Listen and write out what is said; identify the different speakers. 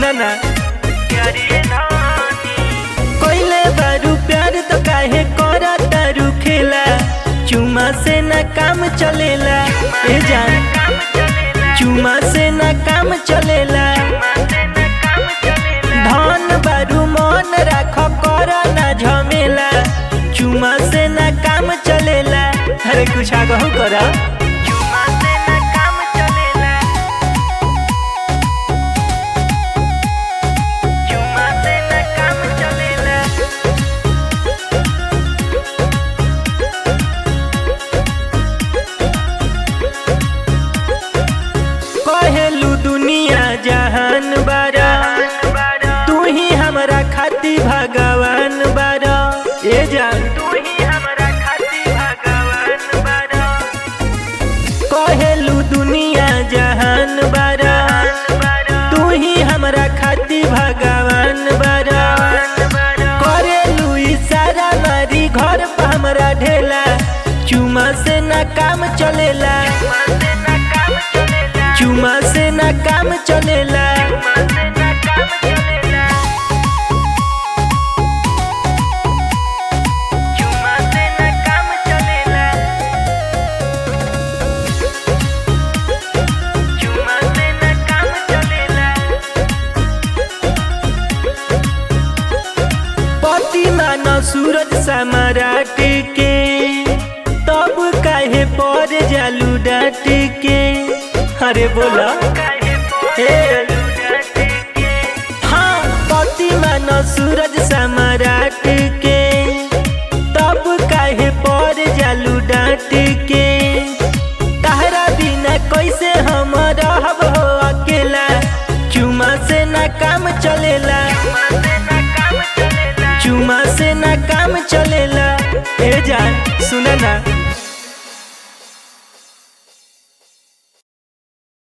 Speaker 1: सुना ना कोइले बारू प्यार तो काहे करा तारू खेला। चुमा से ना काम चलेला ए जान, चुमा से ना काम चलेला। धन बारू मन राख कर ना झमेला। चुमा से ना काम चलेला। अरे कुछ आगहु करा। कहेलू दुनिया जहान बारा, तू ही हमरा खाती भगवान बारा ए जान। कहेलू दुनिया जहान बारा, तू ही हमरा खाती भगवान बारा। करेलू इशारा मारी घर पर हमरा ढेला। चुमा से ना काम चलेला, चुमा से ना काम चलेला। पति मानो सूरज सम्राट के, तब काहे पर जालू डाट के। अरे बोला हाँ, पति मानो सूरज सम्राट के, तब काहे पर जालू डाट के। तहरा बिना कैसे हम रहब हो अकेला। चुमा से ना काम चलेला, चुमा से ना काम चलेला ए जान। सुना ना